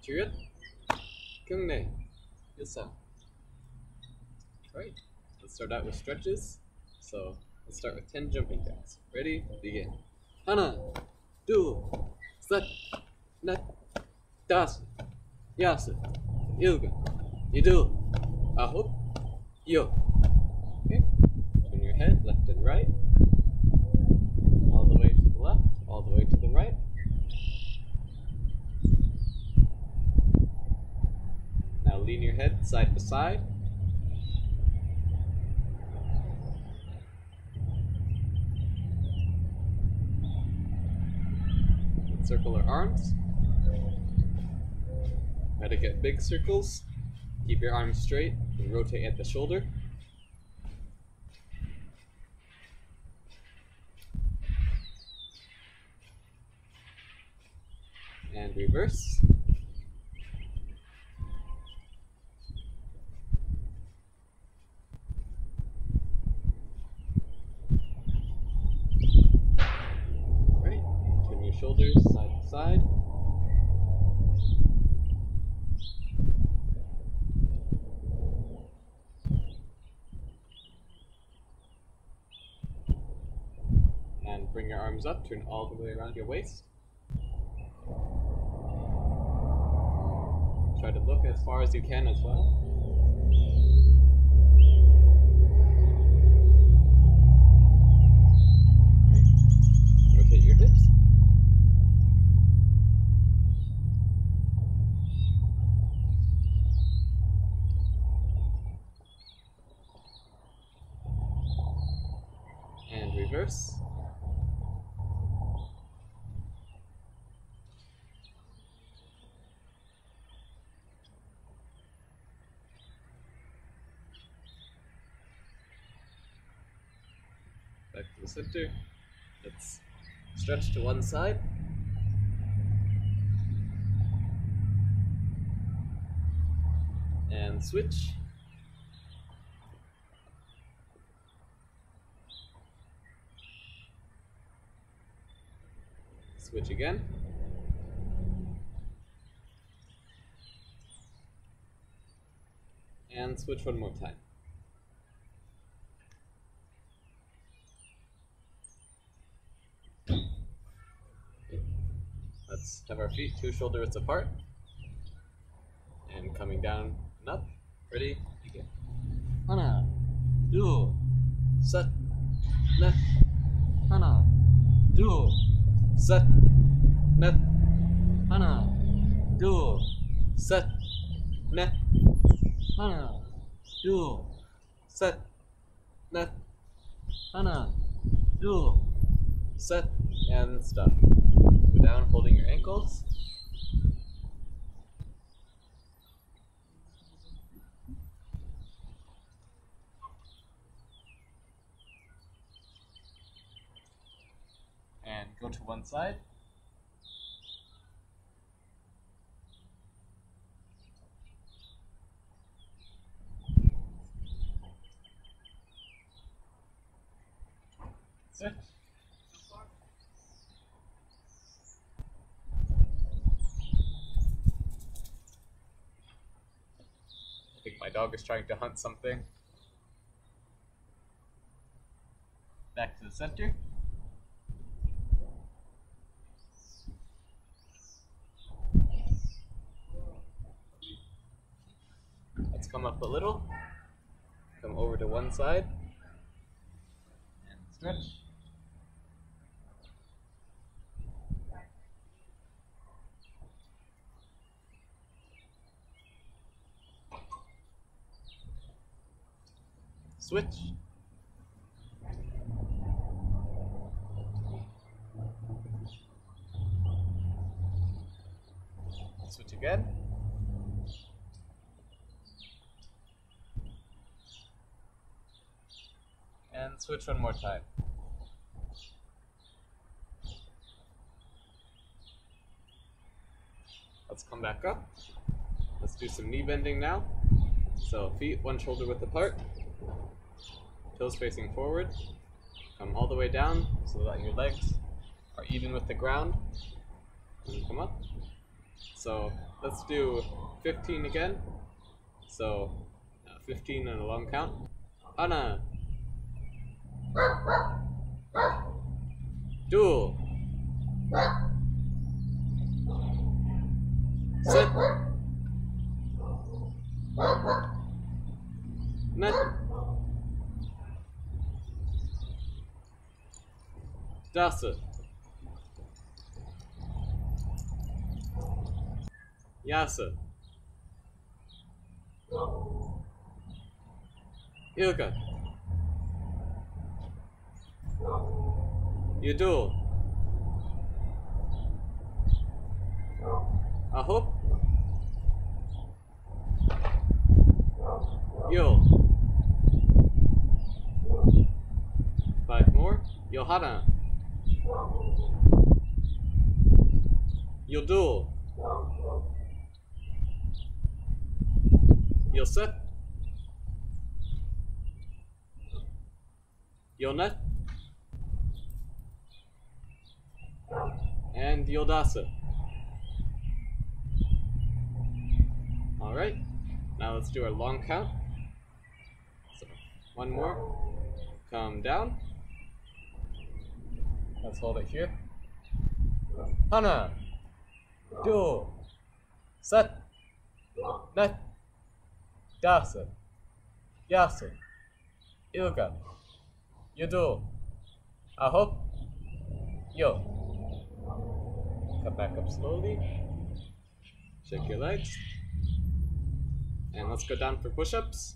Chirut. Kung ne. Good stuff. Alright, let's start out with stretches. So let's start with 10 jumping jacks. Ready? Begin. Hana, du, set, net, das, yas, ilga, yidu, ahop, yo. Okay, turn your head left and right, all the way to the left, all the way to the right. Now lean your head side to side. Circle our arms. Try to get big circles. Keep your arms straight and rotate at the shoulder. And reverse. Right. Turn your shoulders side to side. And bring your arms up, turn all the way around your waist. Try to look as far as you can as well. Right. Rotate your hips. And reverse. Back to the center. Let's stretch to one side. And switch. Switch again. And switch one more time. Let's have our feet 2 shoulder widths apart. And coming down and up. Ready? Begin. Hana, du, set, net, hana, du, set, net, hana, du, set, net, hana, du, set, net, hana, du, set, and stop. Go down holding your ankles. And go to one side. Switch. I think my dog is trying to hunt something. Back to the center. Let's come up a little. Come over to one side. And stretch. Switch. Switch again. And switch one more time. Let's come back up. Let's do some knee bending now. So feet 1 shoulder width apart. Toes facing forward. Come all the way down so that your legs are even with the ground. And come up. So let's do 15 again. So 15 in a long count. Hana. Duel. Sit. Net. Dasa. Yasa. Ilga. Yudul. Ahop. Yul. 5 more. Yohana. Yudul. Yosef. Yonet. And Yodasa. Alright, now let's do our long count. So, one more. Come down. Let's hold it here. Hana. Du. Set. Net. Dasa. Yasa. Ilga. Yudul. Ahop. Yo. Come back up slowly. Shake your legs. And let's go down for push-ups.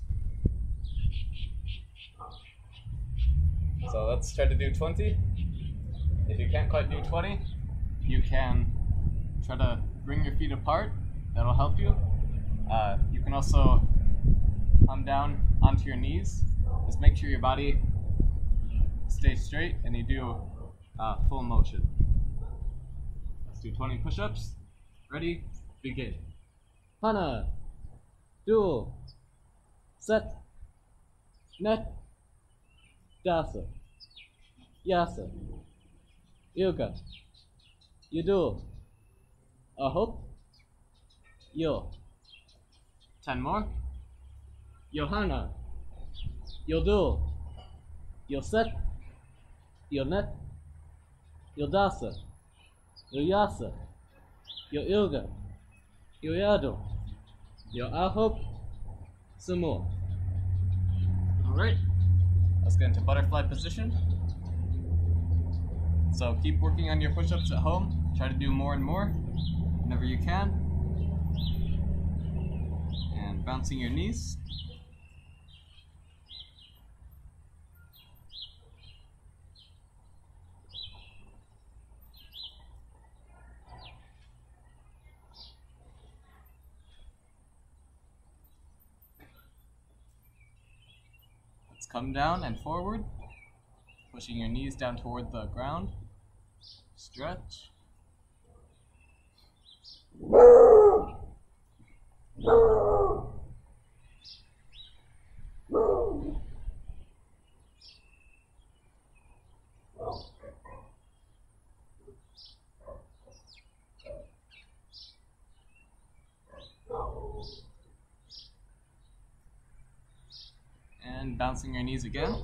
So let's try to do 20. If you can't quite do 20, you can try to bring your feet apart. That'll help you. You can also come down onto your knees. Just make sure your body stays straight and you do full motion. Let's do 20 push-ups. Ready? Begin. Hana. Duel. Set. Net. Dasa. Yasa. Ilga. Yudul. Ahop. Yo. 10 more. Yohana. Yodul. Yoset. Yonet. Yodasa. Yoyasa. Yoilga. Yoyado. Yoahop. Some more. Alright. Let's get into butterfly position. So keep working on your push-ups at home. Try to do more and more whenever you can. And bouncing your knees. Let's come down and forward, pushing your knees down toward the ground. Stretch. And bouncing your knees again.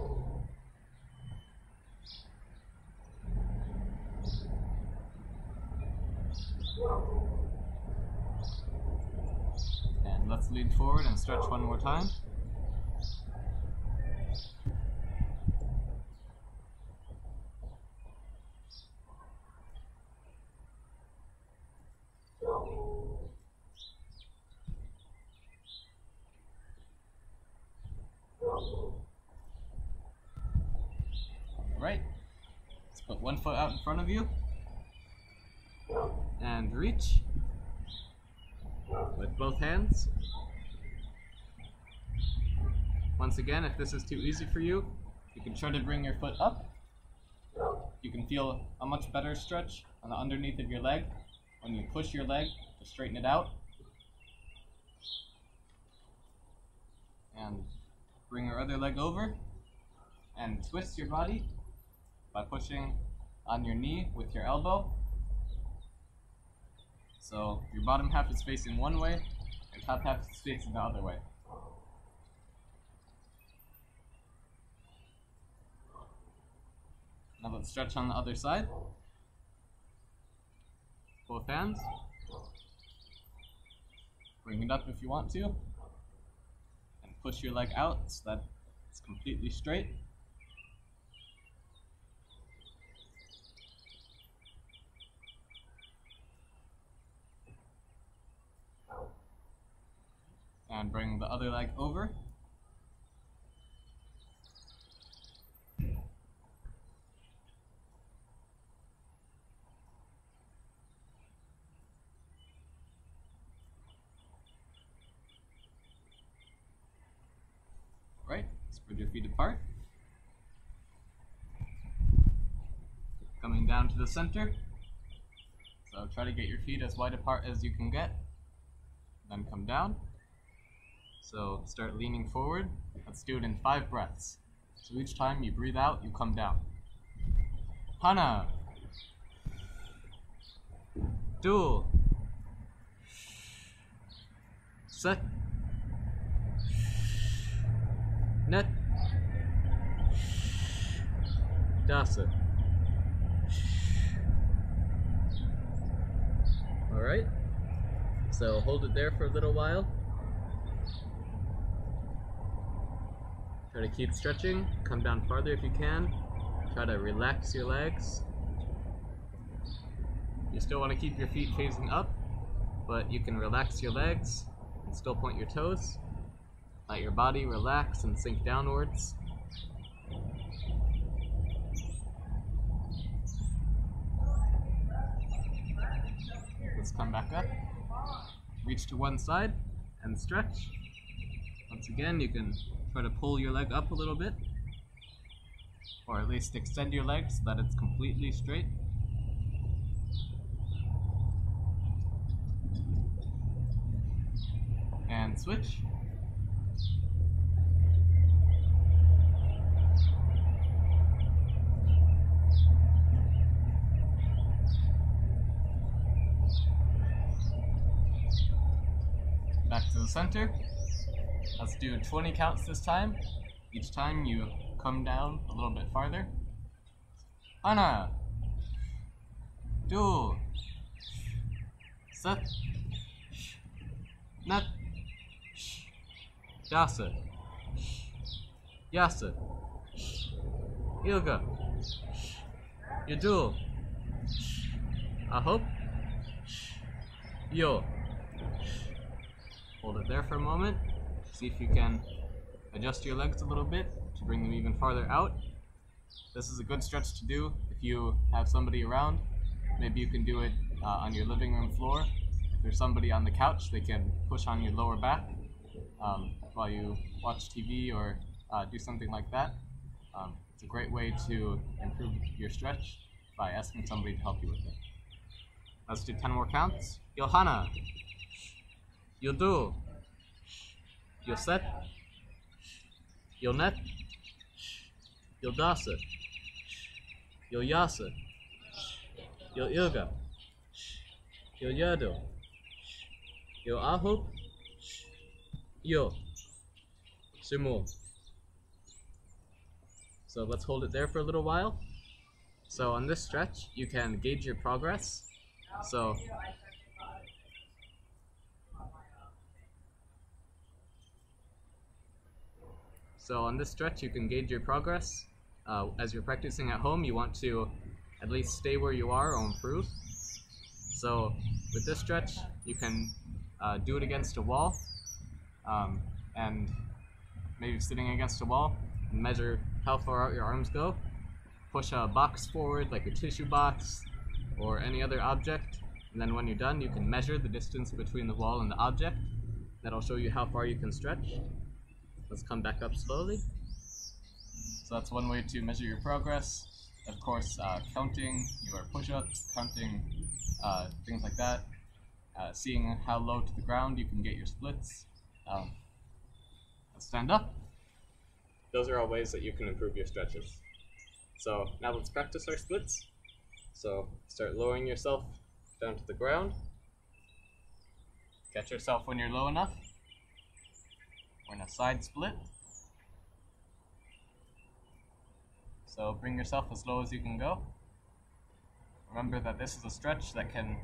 And let's lean forward and stretch one more time. Right. Let's put one foot out in front of you and reach with both hands. Once again, if this is too easy for you, you can try to bring your foot up. You can feel a much better stretch on the underneath of your leg when you push your leg to straighten it out. And bring your other leg over and twist your body by pushing on your knee with your elbow. So your bottom half is facing one way, your top half is facing the other way. Now let's stretch on the other side. Both hands. Bring it up if you want to. And push your leg out so that it's completely straight. And bring the other leg over. Right, spread your feet apart. Coming down to the center. So try to get your feet as wide apart as you can get. Then come down. So start leaning forward. Let's do it in 5 breaths. So each time you breathe out, you come down. Hana. Do. Set. Net. Dasa. Alright. So hold it there for a little while. Try to keep stretching. Come down farther if you can. Try to relax your legs. You still want to keep your feet facing up, but you can relax your legs and still point your toes. Let your body relax and sink downwards. Let's come back up. Reach to one side and stretch. Once again, you can try to pull your leg up a little bit, or at least extend your leg so that it's completely straight. And switch. Back to the center. Let's do 20 counts this time. Each time you come down a little bit farther. Hana. Do. Set. Nat. Dasa. Yasa. Yoga. Yadu. Ahop. Yo. Hold it there for a moment. See if you can adjust your legs a little bit to bring them even farther out. This is a good stretch to do if you have somebody around. Maybe you can do it on your living room floor. If there's somebody on the couch, they can push on your lower back while you watch TV or do something like that. It's a great way to improve your stretch by asking somebody to help you with it. Let's do 10 more counts. Yohana. You'll do. You'll set. You'll net. You'll dasa. You'll yasa. You'll yoga. You'll yado. You'll ahop. Yo. Sumo. So let's hold it there for a little while. So on this stretch, you can gauge your progress. So on this stretch, you can gauge your progress. As you're practicing at home, you want to at least stay where you are or improve. So with this stretch, you can do it against a wall, and maybe sitting against a wall and measure how far out your arms go. Push a box forward, like a tissue box or any other object, and then when you're done, you can measure the distance between the wall and the object. That'll show you how far you can stretch. Let's come back up slowly. So that's one way to measure your progress. Of course, counting your push-ups, counting things like that, seeing how low to the ground you can get your splits. Let's stand up. Those are all ways that you can improve your stretches. So now let's practice our splits. So start lowering yourself down to the ground. Catch yourself when you're low enough. We're in a side split. So bring yourself as low as you can go. Remember that this is a stretch that can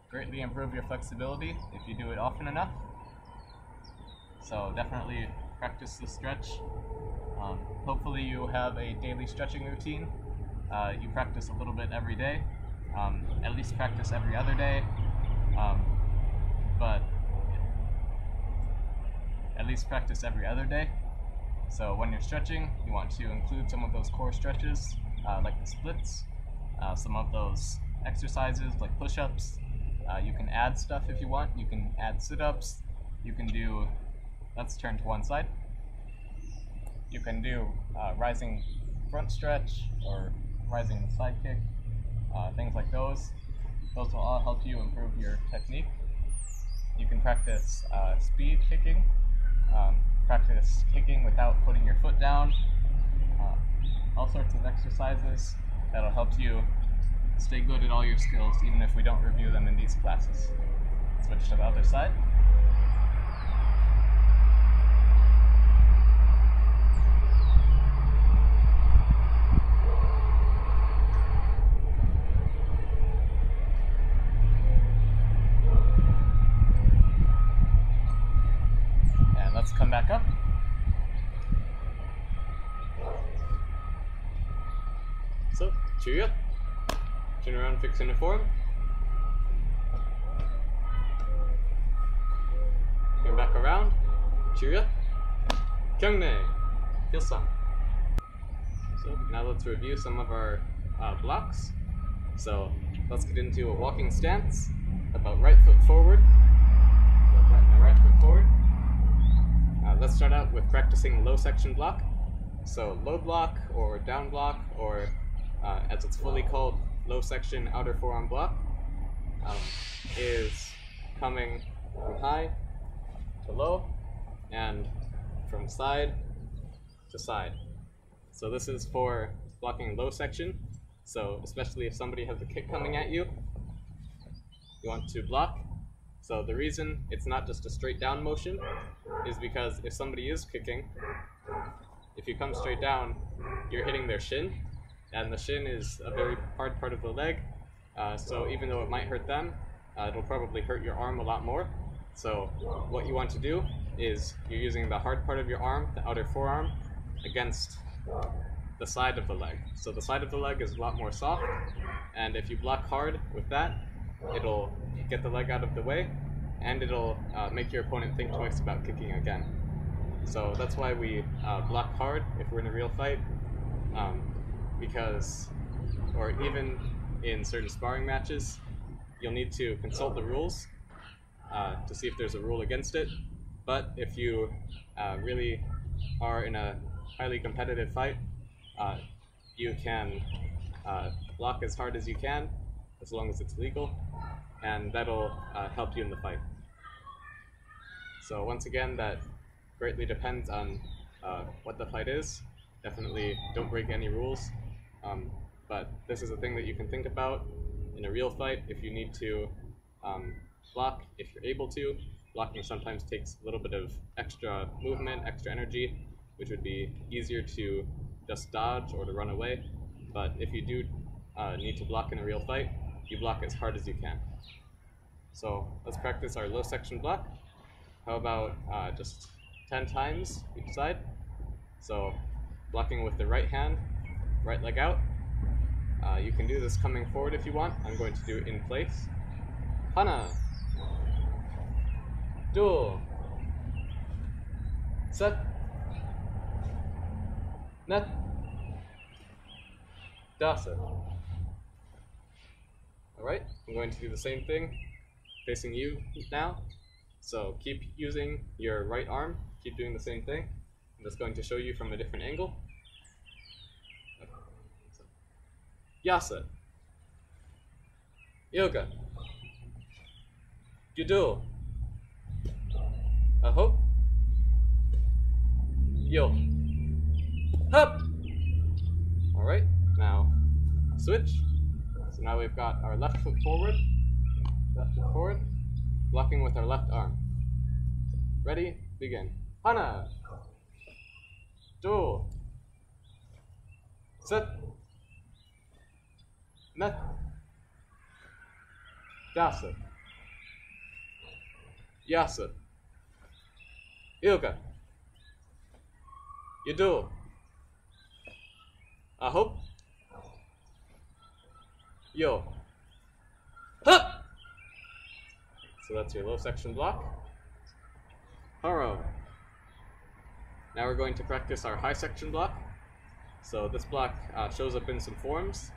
greatly improve your flexibility if you do it often enough. So definitely practice the stretch. Hopefully you have a daily stretching routine. You practice a little bit every day. At least practice every other day. But at least practice every other day. So when you're stretching, you want to include some of those core stretches, like the splits, some of those exercises like push-ups. You can add stuff if you want. You can add sit-ups. You can do, let's turn to one side. You can do rising front stretch or rising side kick, things like those. Those will all help you improve your technique. You can practice speed kicking, practice kicking without putting your foot down, all sorts of exercises that'll help you stay good at all your skills, even if we don't review them in these classes. Switch to the other side. And let's come back up. So, cheer up. Turn around, fix into form. Turn back around. Cheer up. Kyungnae. Hilsang. So now let's review some of our blocks. So let's get into a walking stance. About right foot forward. My right foot forward. Let's start out with practicing low section block. So low block or down block, or as it's fully called, low section outer forearm block, is coming from high to low and from side to side. So this is for blocking low section. So especially if somebody has a kick coming at you, you want to block. So the reason it's not just a straight down motion is because if somebody is kicking, if you come straight down, you're hitting their shin, and the shin is a very hard part of the leg, so even though it might hurt them, it'll probably hurt your arm a lot more. So what you want to do is you're using the hard part of your arm, the outer forearm, against the side of the leg. So the side of the leg is a lot more soft, and if you block hard with that, it'll get the leg out of the way, and it'll make your opponent think twice about kicking again. So that's why we block hard if we're in a real fight, because, or even in certain sparring matches, you'll need to consult the rules to see if there's a rule against it. But if you really are in a highly competitive fight, you can block as hard as you can, as long as it's legal, and that'll help you in the fight. So once again, that greatly depends on what the fight is. Definitely don't break any rules, but this is a thing that you can think about in a real fight. If you need to block, if you're able to, blocking sometimes takes a little bit of extra movement, extra energy, which would be easier to just dodge or to run away. But if you do need to block in a real fight, you block as hard as you can. So let's practice our low section block. How about just 10 times each side? So blocking with the right hand, right leg out. You can do this coming forward if you want. I'm going to do it in place. Hana, duel, set, net, dasa. Alright, I'm going to do the same thing facing you now. So keep using your right arm, keep doing the same thing. I'm just going to show you from a different angle. Yasa, yoga, judo, aho, yo, hop. Alright, now switch. So now we've got our left foot forward, blocking with our left arm. Ready? Begin. Hana! Do! Set! Net! Dasa! Yasa! Ilga! Yadu! Ahop! Yo! Hup! So that's your low section block. Haro. Now we're going to practice our high section block. So this block shows up in some forms.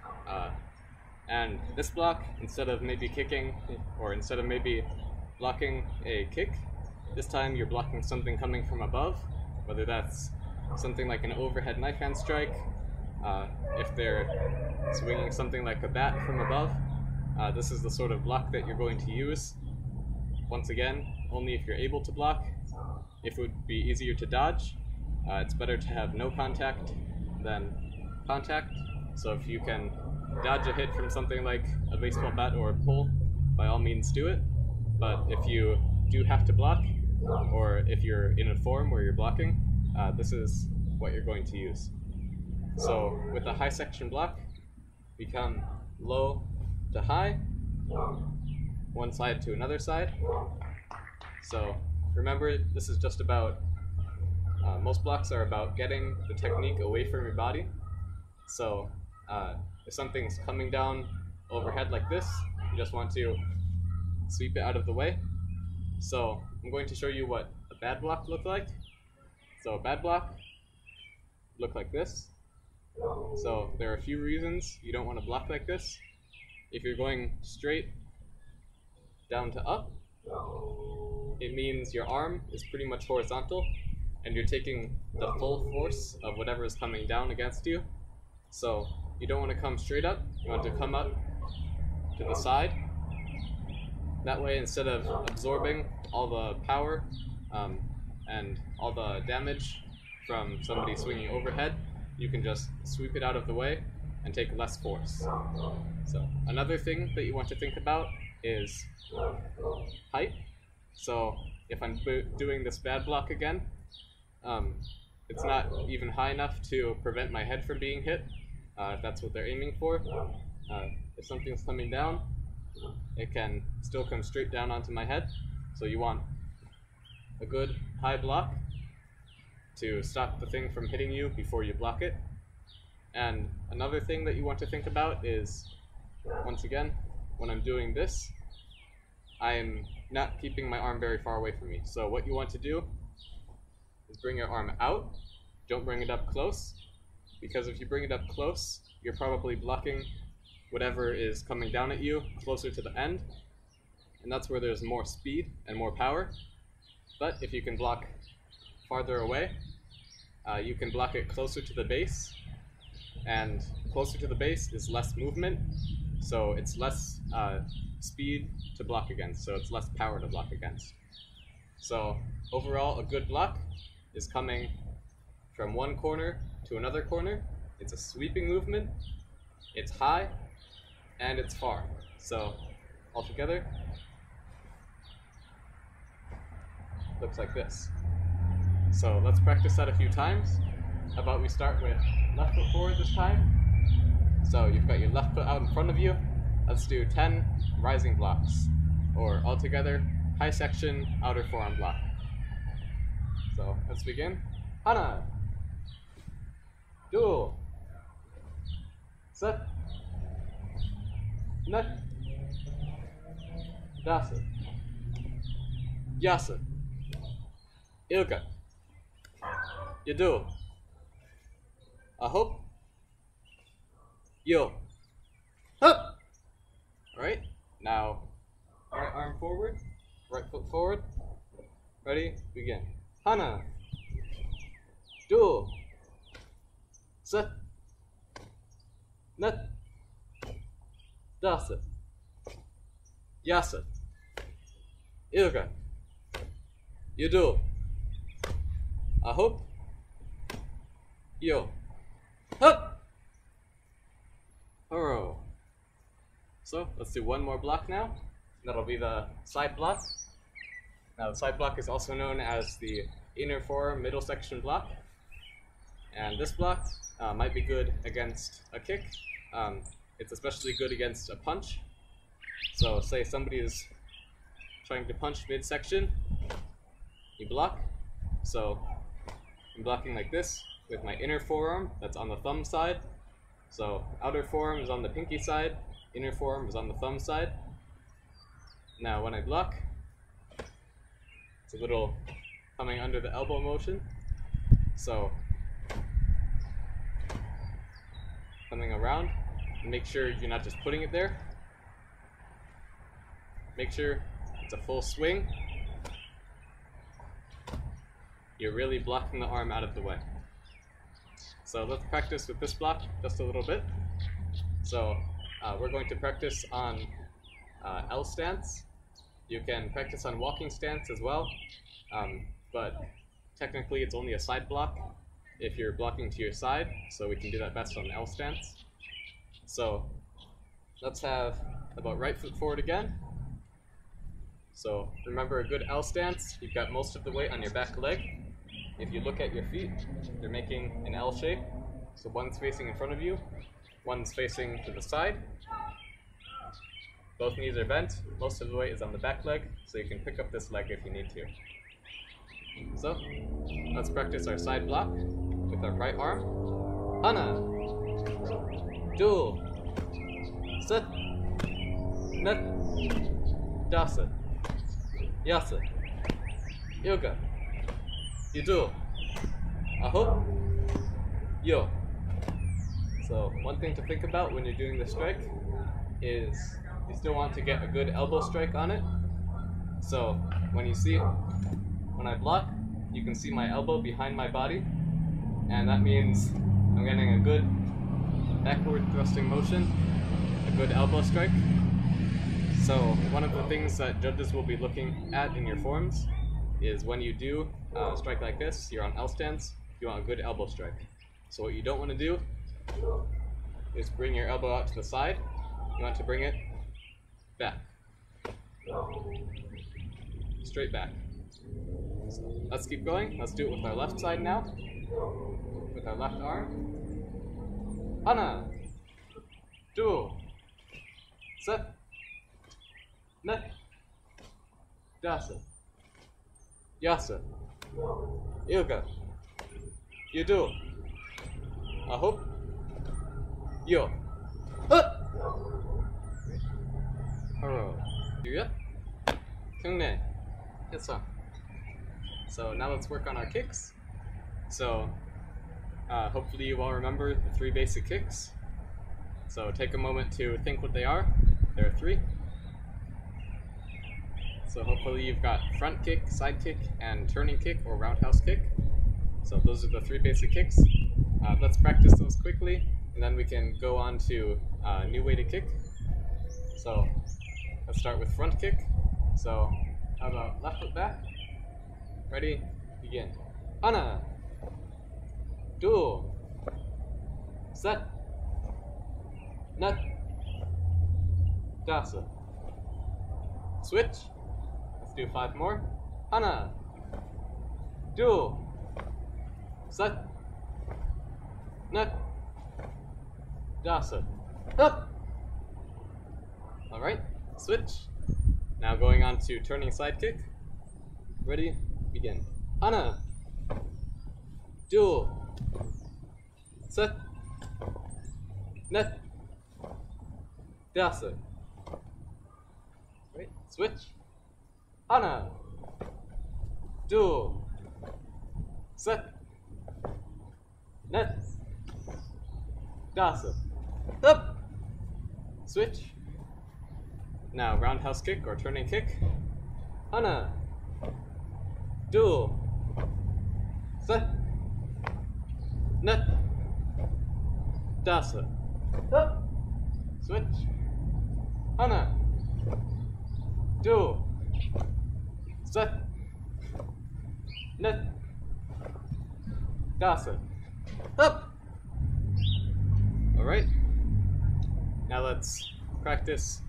And this block, instead of maybe kicking, or instead of maybe blocking a kick, this time you're blocking something coming from above, whether that's something like an overhead knife hand strike, if they're swinging something like a bat from above. This is the sort of block that you're going to use. Once again, only if you're able to block. If it would be easier to dodge, it's better to have no contact than contact. So if you can dodge a hit from something like a baseball bat or a pole, by all means do it. But if you do have to block, or if you're in a form where you're blocking, this is what you're going to use. So with a high section block, become low to high, one side to another side. So remember, this is just about, most blocks are about getting the technique away from your body. So if something's coming down overhead like this, you just want to sweep it out of the way. So I'm going to show you what a bad block looks like. So a bad block look like this. So there are a few reasons you don't want to block like this. If you're going straight down to up, it means your arm is pretty much horizontal and you're taking the full force of whatever is coming down against you. So you don't want to come straight up, you want to come up to the side. That way, instead of absorbing all the power and all the damage from somebody swinging overhead, you can just sweep it out of the way and take less force. So another thing that you want to think about is height. So if I'm doing this bad block again, it's not even high enough to prevent my head from being hit, if that's what they're aiming for. If something's coming down, it can still come straight down onto my head. So you want a good high block to stop the thing from hitting you before you block it. And another thing that you want to think about is, once again, when I'm doing this, I'm not keeping my arm very far away from me. So what you want to do is bring your arm out. Don't bring it up close, because if you bring it up close, you're probably blocking whatever is coming down at you closer to the end, and that's where there's more speed and more power. But if you can block farther away, you can block it closer to the base, and closer to the base is less movement, so it's less speed to block against, so it's less power to block against. So overall, a good block is coming from one corner to another corner. It's a sweeping movement, it's high, and it's far. So altogether, looks like this. So let's practice that a few times. How about we start with left foot forward this time? So you've got your left foot out in front of you. Let's do 10 rising blocks, or altogether, high section outer forearm block. So let's begin. Hana, do, set, net, dasa, yasa, ilka, yadu, ahop, yo, hup. Alright, now right arm forward, right foot forward. Ready? Begin. Hana, do, set, net, dasa, yasa, ilga, yadu, ahop, yo, hup, haro. So let's do one more block now. That'll be the side block. Now the side block is also known as the inner forearm middle section block. And this block might be good against a kick. It's especially good against a punch. So say somebody is trying to punch midsection, you block. So I'm blocking like this with my inner forearm that's on the thumb side. So outer forearm is on the pinky side, inner forearm is on the thumb side. Now when I block, it's a little coming under the elbow motion. So coming around, and make sure you're not just putting it there. Make sure it's a full swing. You're really blocking the arm out of the way. So let's practice with this block just a little bit. So we're going to practice on L stance. You can practice on walking stance as well, but technically it's only a side block if you're blocking to your side, so we can do that best on L stance. So let's have about right foot forward again. So remember, a good L stance, you've got most of the weight on your back leg. If you look at your feet, they're making an L shape. So one's facing in front of you, one's facing to the side. Both knees are bent, most of the weight is on the back leg, so you can pick up this leg if you need to. So, let's practice our side block with our right arm. Hana, do, set, net, dasa, yasa, yoga, yudo, aho, yo. So one thing to think about when you're doing the strike is you still want to get a good elbow strike on it. So when you see, when I block, you can see my elbow behind my body, and that means I'm getting a good backward thrusting motion, a good elbow strike. So one of the things that judges will be looking at in your forms is when you do strike like this, you're on L stance, you want a good elbow strike. So what you don't want to do is bring your elbow out to the side. You want to bring it back. Straight back. So let's keep going. Let's do it with our left side now. With our left arm. Hana, do, set, net, dasa, yasa, yoga, yudo, aho, yo. Haro. Yuya. Kungne. Hitsa. So now let's work on our kicks. So hopefully you all remember the 3 basic kicks. So take a moment to think what they are. There are 3. So hopefully you've got front kick, side kick, and turning kick or roundhouse kick. So those are the 3 basic kicks. Let's practice those quickly, and then we can go on to a new way to kick. So let's start with front kick. So how about left foot back? Ready? Begin. Hana, do, set, net, dasa. Switch. Let's do 5 more. Hana, do, set, net, dasa. Up. All right. Switch. Now going on to turning side kick. Ready? Begin. Hana, do, set, net, dasa. Right. Switch. Hana, do, set, net, dasa. Up. Switch. Now roundhouse kick or turning kick. Hana, do, set, net, dasa. Up. Switch. Hana, do, set, net, dasa. Up. All right. Now let's practice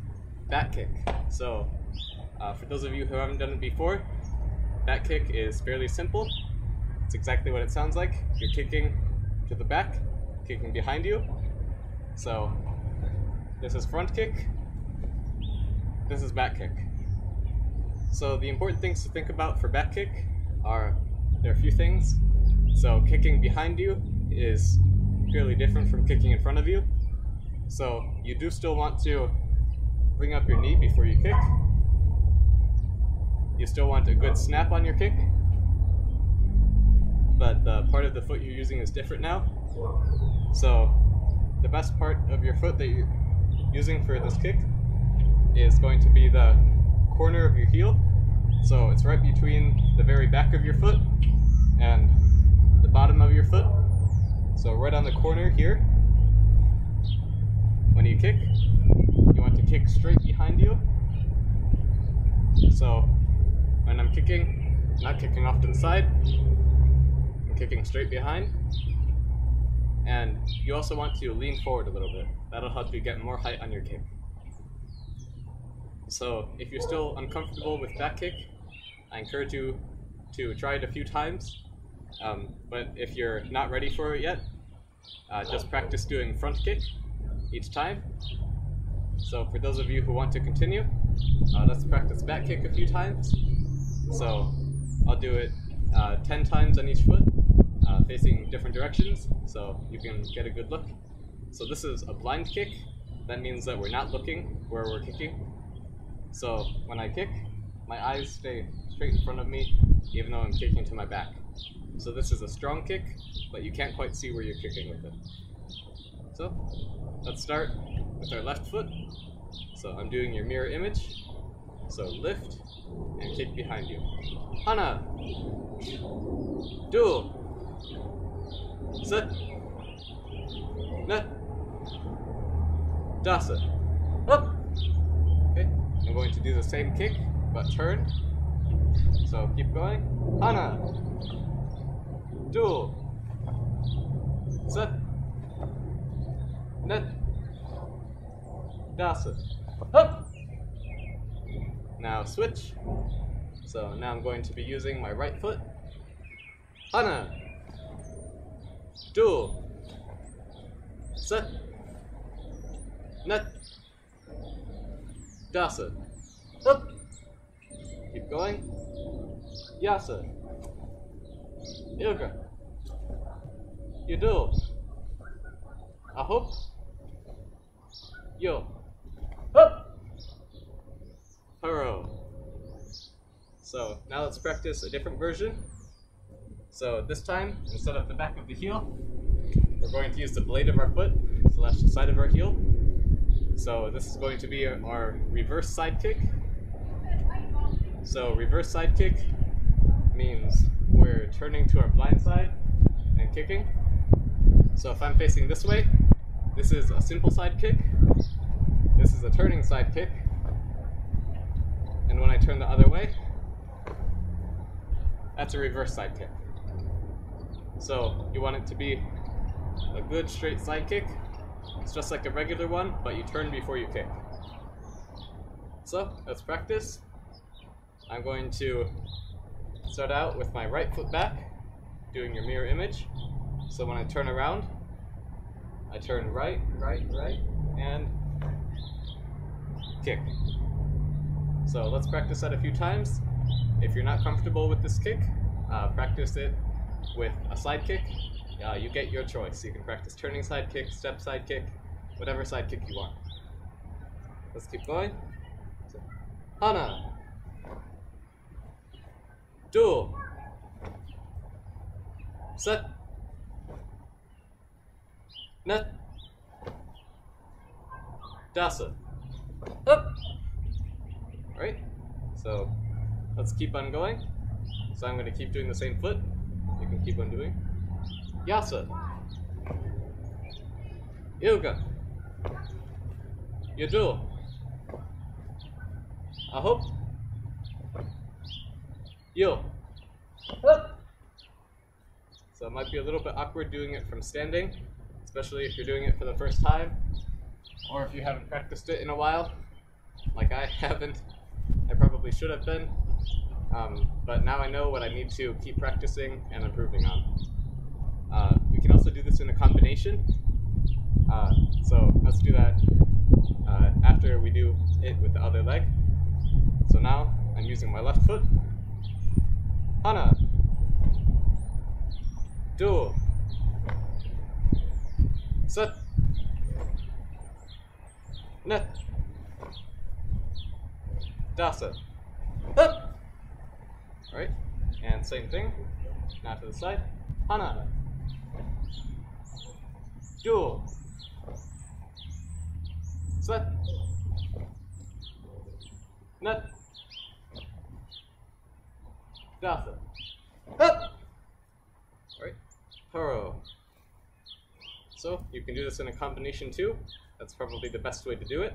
back kick. So For those of you who haven't done it before, back kick is fairly simple. It's exactly what it sounds like. You're kicking to the back, kicking behind you. So this is front kick, this is back kick. So the important things to think about for back kick are, there are a few things. So kicking behind you is fairly different from kicking in front of you. So you do still want to bring up your knee before you kick. You still want a good snap on your kick, but the part of the foot you're using is different now. So the best part of your foot that you're using for this kick is going to be the corner of your heel. So it's right between the very back of your foot and the bottom of your foot. So right on the corner here. When you kick, you want to kick straight behind you. So when I'm kicking, I'm not kicking off to the side, I'm kicking straight behind. And you also want to lean forward a little bit. That'll help you get more height on your kick. So if you're still uncomfortable with back kick, I encourage you to try it a few times. But if you're not ready for it yet, just practice doing front kick each time. So for those of you who want to continue, let's practice back kick a few times. So I'll do it 10 times on each foot, facing different directions, so you can get a good look. So this is a blind kick. That means that we're not looking where we're kicking. So when I kick, my eyes stay straight in front of me, even though I'm kicking to my back. So this is a strong kick, but you can't quite see where you're kicking with it. So let's start with our left foot. So I'm doing your mirror image. So lift and kick behind you. Hana, do, set, net, dasa, up. Okay, I'm going to do the same kick, but turn. So keep going. Hana, do, set, net, dasa, up. Now switch. So now I'm going to be using my right foot. Hana, do, set, net, dasa, up. Keep going. Yasa, yoga, yudo, ahop, yo, up, haro. So now let's practice a different version. So this time, instead of the back of the heel, we're going to use the blade of our foot, slash the side of our heel. So this is going to be our reverse side kick. So reverse side kick means we're turning to our blind side and kicking. So if I'm facing this way, this is a simple side kick. This is a turning side kick. And when I turn the other way, that's a reverse side kick. So you want it to be a good straight side kick. It's just like a regular one, but you turn before you kick. So let's practice. I'm going to start out with my right foot back, doing your mirror image. So when I turn around, I turn right, right, right, and kick. So let's practice that a few times. If you're not comfortable with this kick, practice it with a side kick. You get your choice. You can practice turning side kick, step side kick, whatever side kick you want. Let's keep going. So, Hana, do, set, net, dasa, up. Right? So let's keep on going. So I'm going to keep doing the same foot. You can keep on doing. Yasa, yoga, yudo, ahop, yo, up. So it might be a little bit awkward doing it from standing, especially if you're doing it for the first time, or if you haven't practiced it in a while, like I haven't. I probably probably should have been, but now I know what I need to keep practicing and improving on. We can also do this in a combination, so let's do that after we do it with the other leg. So now I'm using my left foot. Hana, do, set, net, dasa, up. Alright, and same thing, now to the side. Hana, do, set, net, dasa, up. Alright, haro. So you can do this in a combination too. That's probably the best way to do it.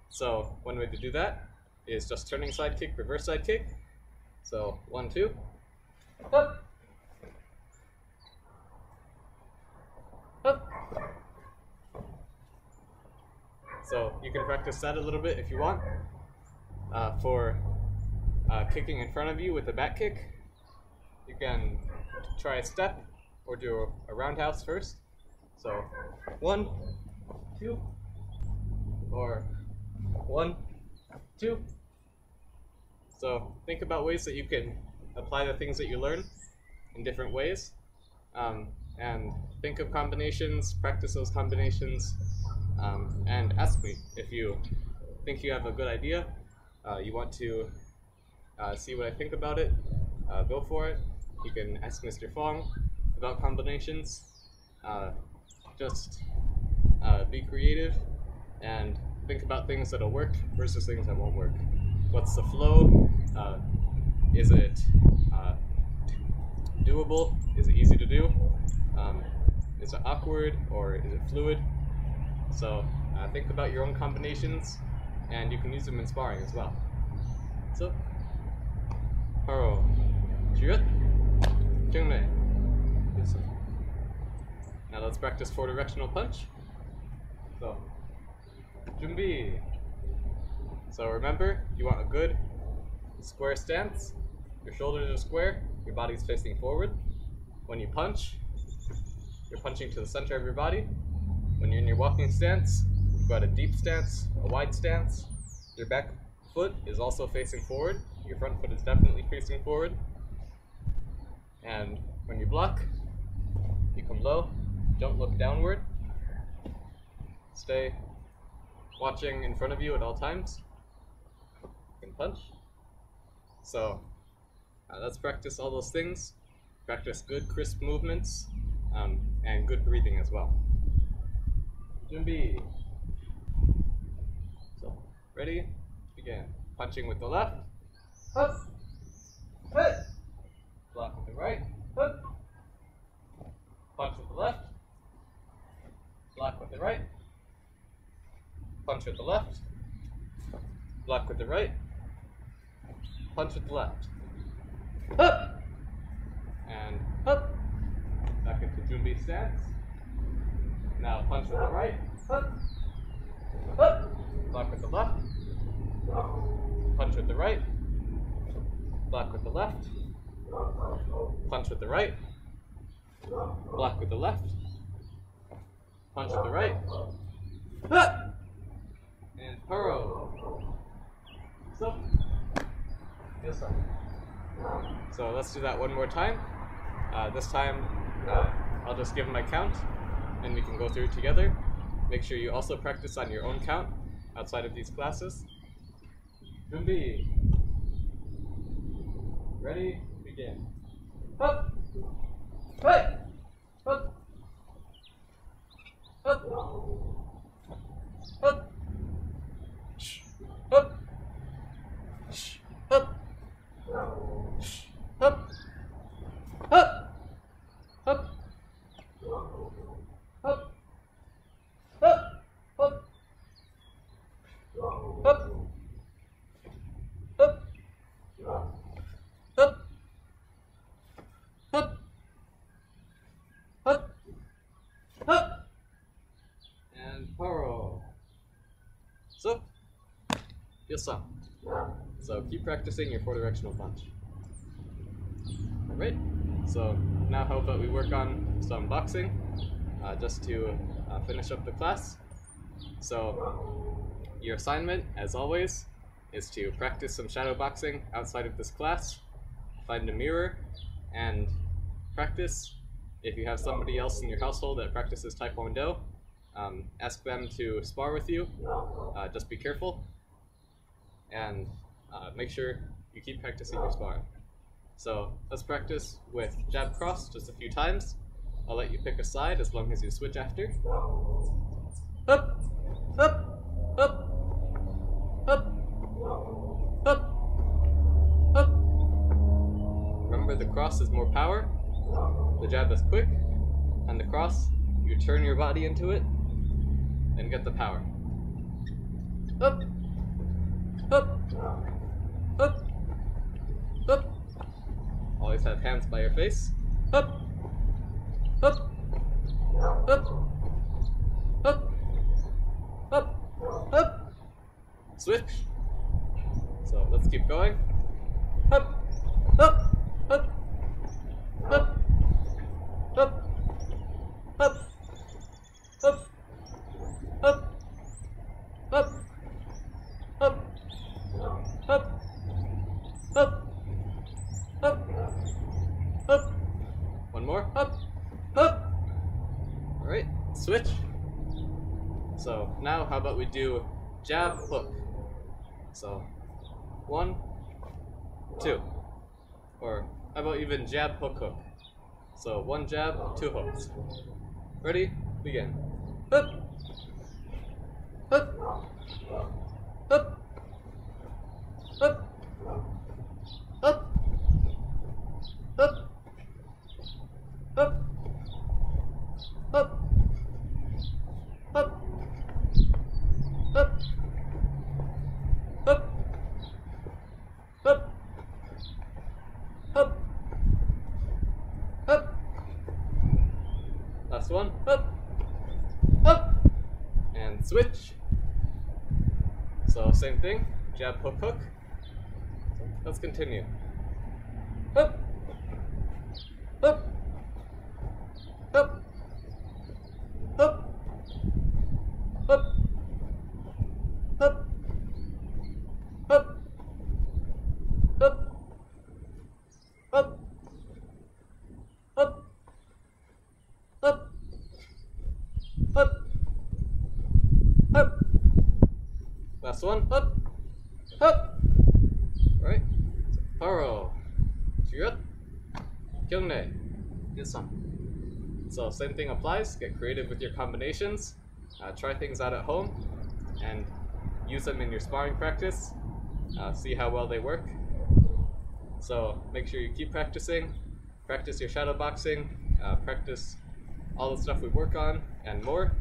So one way to do that is just turning side kick, reverse side kick. So 1, 2, up, up. So you can practice that a little bit if you want. For kicking in front of you with a back kick, you can try a step or do a roundhouse first. So 1, 2, or 1, 2. So think about ways that you can apply the things that you learn in different ways, and think of combinations, practice those combinations, and ask me if you think you have a good idea, you want to see what I think about it, go for it. You can ask Mr. Fong about combinations. Just be creative and think about things that'll work versus things that won't work. What's the flow? Is it doable? Is it easy to do? Is it awkward or is it fluid? So think about your own combinations, and you can use them in sparring as well. So, haro, jiut, jungmei. Now let's practice four-directional punch. So, junbi. So remember, you want a good square stance. Your shoulders are square, your body's facing forward. When you punch, you're punching to the center of your body. When you're in your walking stance, you've got a deep stance, a wide stance. Your back foot is also facing forward. Your front foot is definitely facing forward. And when you block, you come low. Don't look downward. Stay watching in front of you at all times. You can punch. So let's practice all those things. Practice good, crisp movements, and good breathing as well. Junbi. So, ready? Begin. Punching with the left. Up. Hit. Block with the right. Up. Punch with the left. Block with the right. Punch with the left. Block with the right. Punch with the left. Up. And up. Back into Junbi stance. Now punch with the right. Up. Up. Block with the left. Punch with the right. Block with the left. Punch with the right. Block with the left. Punch with the right. Up. And haro. So, yes, sir. So let's do that one more time. This time, I'll just give my count, and we can go through it together. Make sure you also practice on your own count outside of these classes. Junbi. Ready? Begin. Up. Hey. Up. Up. Up. Shh. Up. Shh. Up. Shh. Up. Up. Up. Up. Up. Up. Up. Up. Up. Up. Up. Up. And haro. So, yes, sir. So keep practicing your four-directional punch. Alright, so now how about we work on some boxing, just to finish up the class. So your assignment, as always, is to practice some shadow boxing outside of this class. Find a mirror and practice. If you have somebody else in your household that practices Taekwondo, ask them to spar with you. Just be careful and make sure you keep practicing your sparring. So let's practice with jab cross just a few times. I'll let you pick a side as long as you switch after. Up, up, up, up, up, up. Remember, the cross is more power, the jab is quick, and the cross, you turn your body into it and get the power. Up, up, up, up. Always have hands by your face. Up, up, up, up, up, up. Switch. So let's keep going. Up, up, up, up, up, up, up, up, up, up, up, up, up, up. One more. Up, up. Alright, switch. So now how about we do jab, hook. So 1, 2. Or how about even jab, hook, hook. So 1 jab, 2 hooks. Ready? Begin. Up, up, up, up, up, up, up, up, up, up, up, up, up, up. Last one. Up, up, and switch. So same thing. Jab, hook, hook. Let's continue. Up, up, up, up, up, up, up, up, up, up, up, up, up. Last one. Up, up. Alright. Paro. Chirut. Kyungne. Yusam. So same thing applies. Get creative with your combinations. Try things out at home and use them in your sparring practice. See how well they work. So make sure you keep practicing. Practice your shadow boxing. Practice all the stuff we work on and more.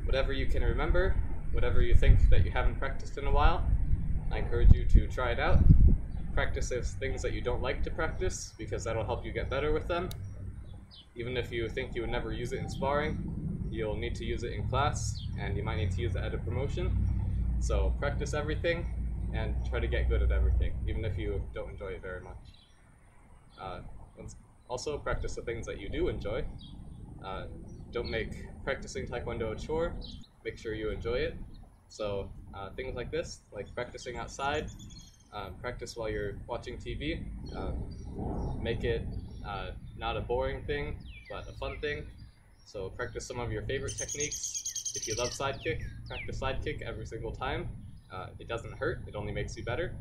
Whatever you can remember, whatever you think that you haven't practiced in a while, I encourage you to try it out. Practice those things that you don't like to practice, because that'll help you get better with them. Even if you think you would never use it in sparring, you'll need to use it in class, and you might need to use it at a promotion. So practice everything, and try to get good at everything, even if you don't enjoy it very much. Also, practice the things that you do enjoy. Don't make practicing Taekwondo a chore. Make sure you enjoy it. So things like this, like practicing outside, practice while you're watching TV. Make it not a boring thing, but a fun thing. So practice some of your favorite techniques. If you love side kick, practice side kick every single time. It doesn't hurt, it only makes you better.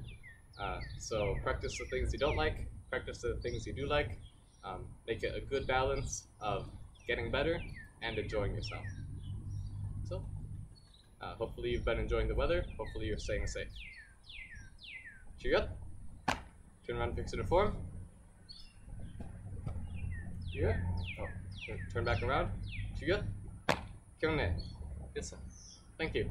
So practice the things you don't like, practice the things you do like. Make it a good balance of getting better and enjoying yourself. So, hopefully you've been enjoying the weather, hopefully you're staying safe. Cheer up. Turn around and fix it in form. Cheer up. Oh, turn back around. Cheer up. Kyungne. Yes, sir. Thank you.